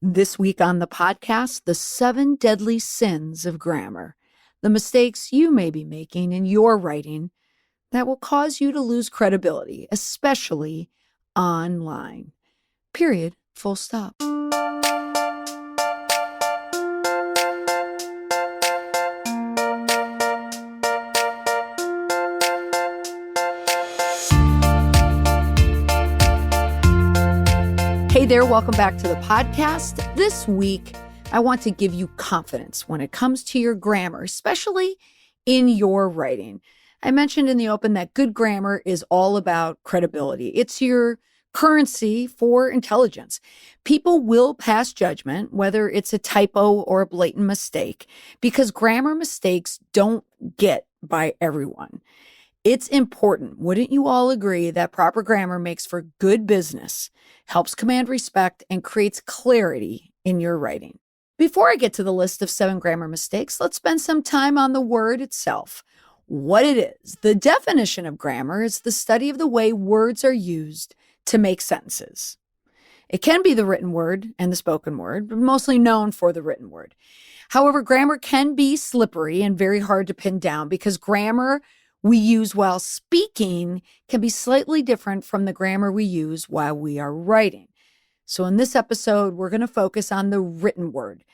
This week on the podcast, the 7 deadly sins of grammar, the mistakes you may be making in your writing that will cause you to lose credibility, especially online. Period. Full stop. Hey there, welcome back to the podcast. This week, I want to give you confidence when it comes to your grammar, especially in your writing. I mentioned in the open that good grammar is all about credibility. It's your currency for intelligence. People will pass judgment, whether it's a typo or a blatant mistake, because grammar mistakes don't get by everyone. It's important, wouldn't you all agree, that proper grammar makes for good business, helps command respect, and creates clarity in your writing? Before I get to the list of 7 grammar mistakes, let's spend some time on the word itself, what it is. The definition of grammar is the study of the way words are used to make sentences. It can be the written word and the spoken word, but mostly known for the written word. However, grammar can be slippery and very hard to pin down because grammar we use while speaking can be slightly different from the grammar we use while we are writing. So in this episode, we're going to focus on the written word.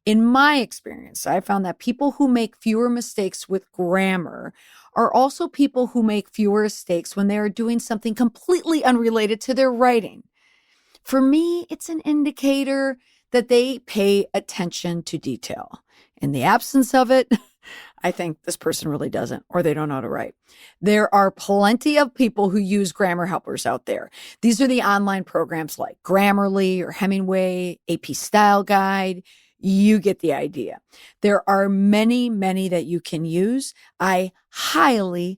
In my experience, I found that people who make fewer mistakes with grammar are also people who make fewer mistakes when they are doing something completely unrelated to their writing. For me, it's an indicator that they pay attention to detail. In the absence of it, I think this person really doesn't, or they don't know how to write. There are plenty of people who use grammar helpers out there. These are the online programs like Grammarly or Hemingway, AP Style Guide. You get the idea. There are many that you can use. I highly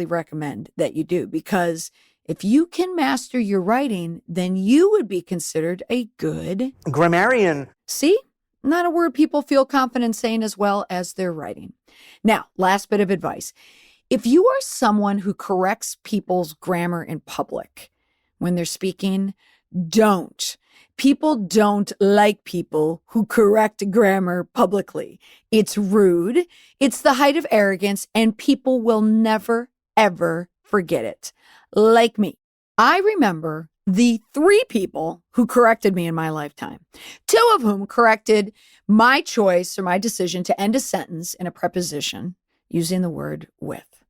recommend that you do, because if you can master your writing, then you would be considered a good grammarian. See? Not a word people feel confident saying as well as their writing. Now, last bit of advice. If you are someone who corrects people's grammar in public when they're speaking, don't. People don't like people who correct grammar publicly. It's rude, it's the height of arrogance, and people will never, ever forget it. Like me. I remember the 3 people who corrected me in my lifetime, 2 of whom corrected my choice or my decision to end a sentence in a preposition using the word with,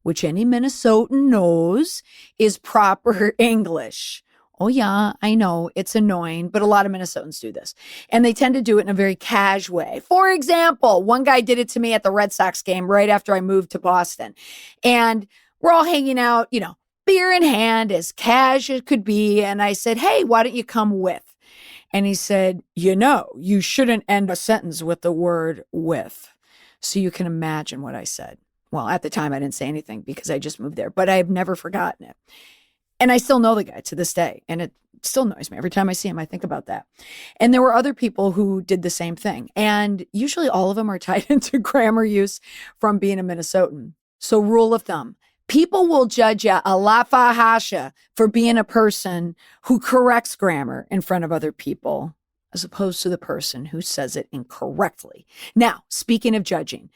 which any Minnesotan knows is proper English. Oh yeah, I know it's annoying, but a lot of Minnesotans do this. And they tend to do it in a very casual way. For example, one guy did it to me at the Red Sox game right after I moved to Boston. And we're all hanging out, beer in hand, as cash as could be. And I said, hey, why don't you come with? And he said, you shouldn't end a sentence with the word with. So you can imagine what I said. Well, at the time, I didn't say anything because I just moved there, but I've never forgotten it. And I still know the guy to this day. And it still annoys me. Every time I see him, I think about that. And there were other people who did the same thing. And usually all of them are tied into grammar use from being a Minnesotan. So rule of thumb. People will judge you a la fahasha for being a person who corrects grammar in front of other people, as opposed to the person who says it incorrectly. Now, speaking of judging,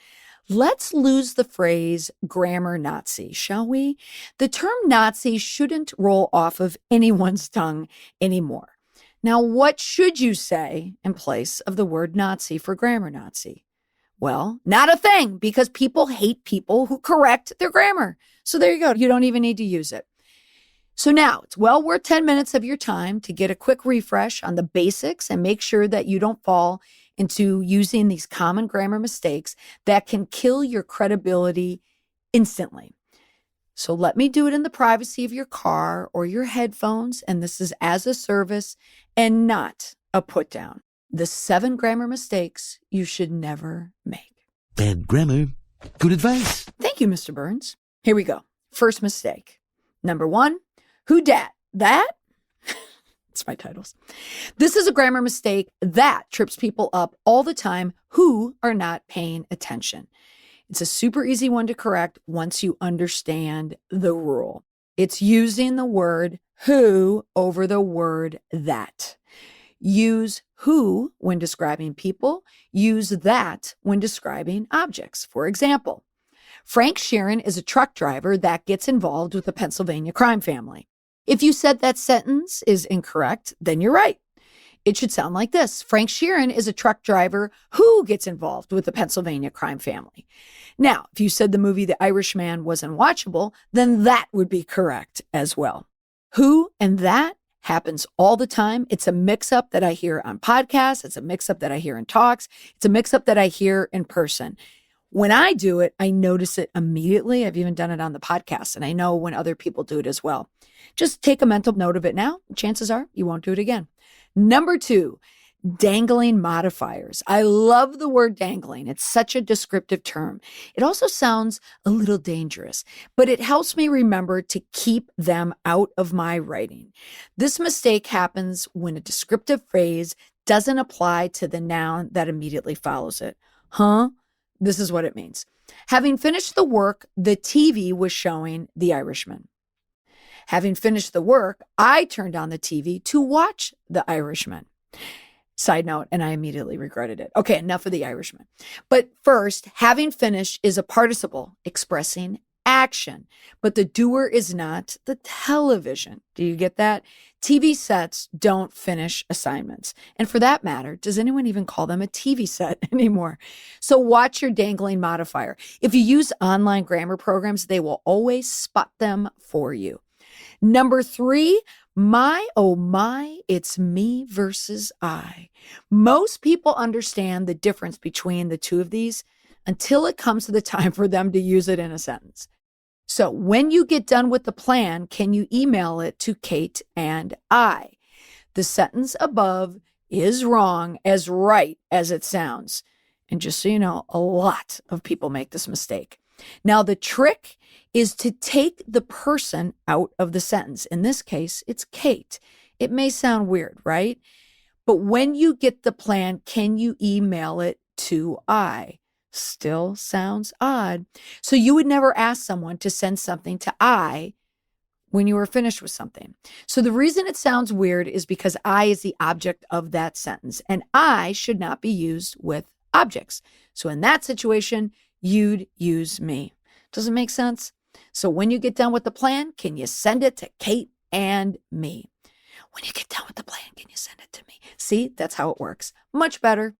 let's lose the phrase grammar Nazi, shall we? The term Nazi shouldn't roll off of anyone's tongue anymore. Now, what should you say in place of the word Nazi for grammar Nazi? Well, not a thing, because people hate people who correct their grammar. So there you go. You don't even need to use it. So now it's well worth 10 minutes of your time to get a quick refresh on the basics and make sure that you don't fall into using these common grammar mistakes that can kill your credibility instantly. So let me do it in the privacy of your car or your headphones. And this is as a service and not a put down. The 7 grammar mistakes you should never make. Bad grammar, good advice. Thank you, Mr. Burns. Here we go. First mistake. Number 1, who dat? That? It's my titles. This is a grammar mistake that trips people up all the time who are not paying attention. It's a super easy one to correct once you understand the rule. It's using the word who over the word that. Use who when describing people. Use that when describing objects. For example, Frank Sheeran is a truck driver that gets involved with the Pennsylvania crime family. If you said that sentence is incorrect, then you're right. It should sound like this. Frank Sheeran is a truck driver who gets involved with the Pennsylvania crime family. Now, if you said the movie The Irishman was unwatchable, then that would be correct as well. Who and that happens all the time. It's a mix-up that I hear on podcasts. It's a mix-up that I hear in talks. It's a mix-up that I hear in person. When I do it, I notice it immediately. I've even done it on the podcast, and I know when other people do it as well. Just take a mental note of it now. Chances are you won't do it again. Number 2, dangling modifiers. I love the word dangling. It's such a descriptive term. It also sounds a little dangerous, but it helps me remember to keep them out of my writing. This mistake happens when a descriptive phrase doesn't apply to the noun that immediately follows it. This is what it means. Having finished the work, the TV was showing The Irishman. Having finished the work, I turned on the TV to watch The Irishman. Side note, and I immediately regretted it. Okay, enough of The Irishman. But first, having finished is a participle expressing action, but the doer is not the television. Do you get that? TV sets don't finish assignments. And for that matter, does anyone even call them a TV set anymore? So watch your dangling modifier. If you use online grammar programs, they will always spot them for you. Number 3, my, oh my, it's me versus I. Most people understand the difference between the two of these until it comes to the time for them to use it in a sentence. So when you get done with the plan, can you email it to Kate and I? The sentence above is wrong as right as it sounds. And just so you know, a lot of people make this mistake. Now, the trick is to take the person out of the sentence. In this case, it's Kate. It may sound weird, right? But when you get the plan, can you email it to I? Still sounds odd. So you would never ask someone to send something to I when you were finished with something. So the reason it sounds weird is because I is the object of that sentence, and I should not be used with objects. So in that situation, you'd use me. Does it make sense? So when you get done with the plan, can you send it to Kate and me? When you get done with the plan, can you send it to me? See, that's how it works. Much better.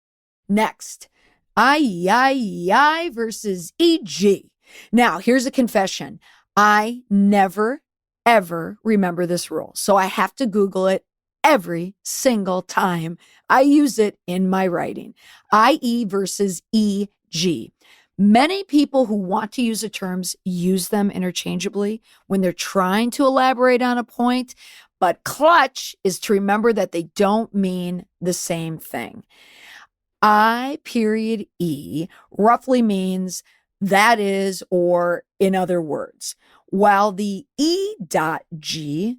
Next, I versus EG. Now, here's a confession. I never, ever remember this rule. So I have to Google it every single time I use it in my writing. IE versus EG. Many people who want to use the terms use them interchangeably when they're trying to elaborate on a point, but clutch is to remember that they don't mean the same thing. I.E. roughly means that is, or in other words, while the E.G.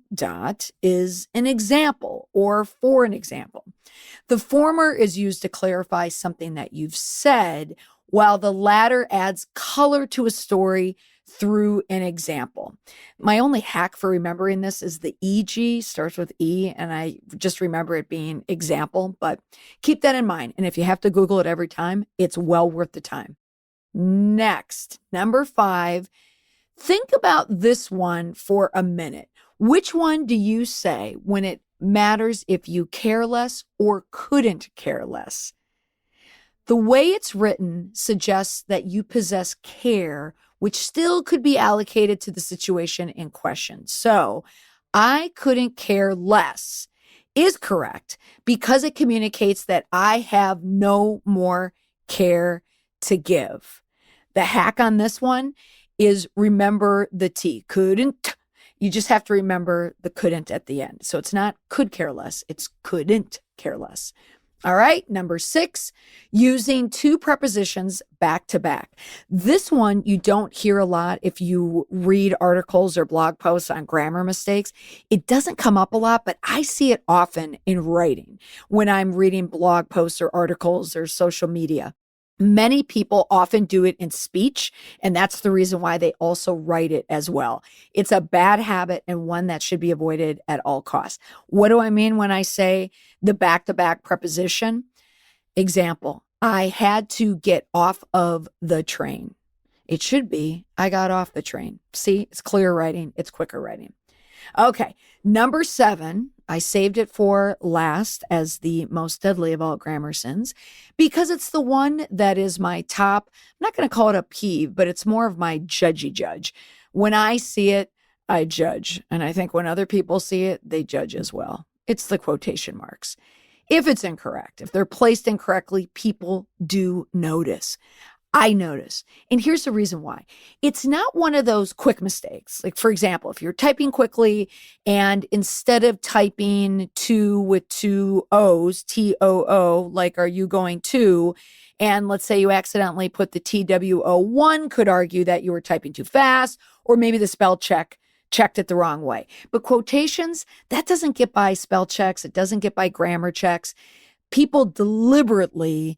is an example or for an example. The former is used to clarify something that you've said, while the latter adds color to a story through an example. My only hack for remembering this is the EG starts with E, and I just remember it being example, but keep that in mind. And if you have to Google it every time, it's well worth the time. Next, number 5, think about this one for a minute. Which one do you say when it matters if you care less or couldn't care less? The way it's written suggests that you possess care, which still could be allocated to the situation in question. So, I couldn't care less is correct because it communicates that I have no more care to give. The hack on this one is remember the T. Couldn't. You just have to remember the couldn't at the end. So it's not could care less, it's couldn't care less. All right, number 6, using 2 prepositions back to back. This one you don't hear a lot if you read articles or blog posts on grammar mistakes. It doesn't come up a lot, but I see it often in writing when I'm reading blog posts or articles or social media. Many people often do it in speech, and that's the reason why they also write it as well. It's a bad habit and one that should be avoided at all costs. What do I mean when I say the back-to-back preposition? Example, I had to get off of the train. It should be, I got off the train. See, it's clear writing, it's quicker writing. Okay, number 7, I saved it for last as the most deadly of all grammar sins because it's the one that is my top. I'm not going to call it a peeve, but it's more of my judgy judge. When I see it, I judge. And I think when other people see it, they judge as well. It's the quotation marks. If it's incorrect, if they're placed incorrectly, people do notice. I notice. And here's the reason why. It's not one of those quick mistakes. Like, for example, if you're typing quickly and instead of typing to with 2 O's, T-O-O, like, are you going to? And let's say you accidentally put the T-W-O, one could argue that you were typing too fast, or maybe the spell checked it the wrong way. But quotations, that doesn't get by spell checks. It doesn't get by grammar checks. People deliberately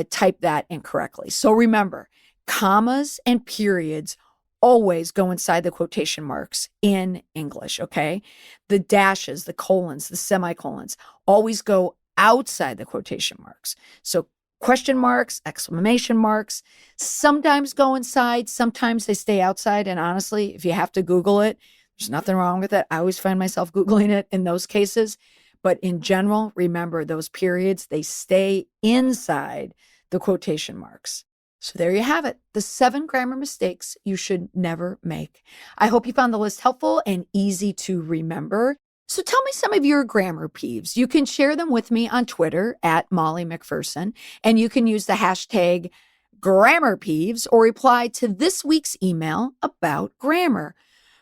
type that incorrectly. So remember, commas and periods always go inside the quotation marks in English, okay? The dashes, the colons, the semicolons always go outside the quotation marks. So question marks, exclamation marks, sometimes go inside, sometimes they stay outside. And honestly, if you have to Google it, there's nothing wrong with it. I always find myself Googling it in those cases. But in general, remember those periods, they stay inside the quotation marks. So there you have it, the 7 grammar mistakes you should never make. I hope you found the list helpful and easy to remember. So tell me some of your grammar peeves. You can share them with me on Twitter at Molly McPherson, and you can use the hashtag grammar peeves or reply to this week's email about grammar.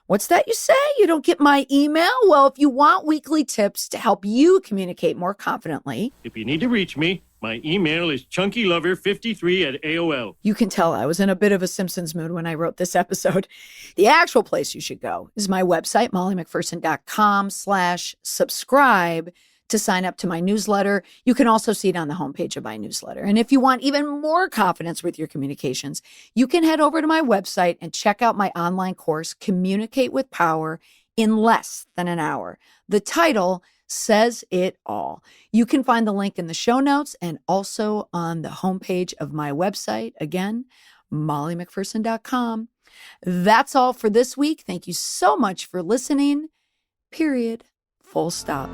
What's that you say? You don't get my email? Well, if you want weekly tips to help you communicate more confidently. If you need to reach me, my email is chunkylover53@AOL. You can tell I was in a bit of a Simpsons mood when I wrote this episode. The actual place you should go is my website, mollymcpherson.com/subscribe to sign up to my newsletter. You can also see it on the homepage of my newsletter. And if you want even more confidence with your communications, you can head over to my website and check out my online course, Communicate with Power, in less than an hour. The title says it all. You can find the link in the show notes and also on the homepage of my website. Again, mollymcpherson.com. That's all for this week. Thank you so much for listening. Period. Full stop.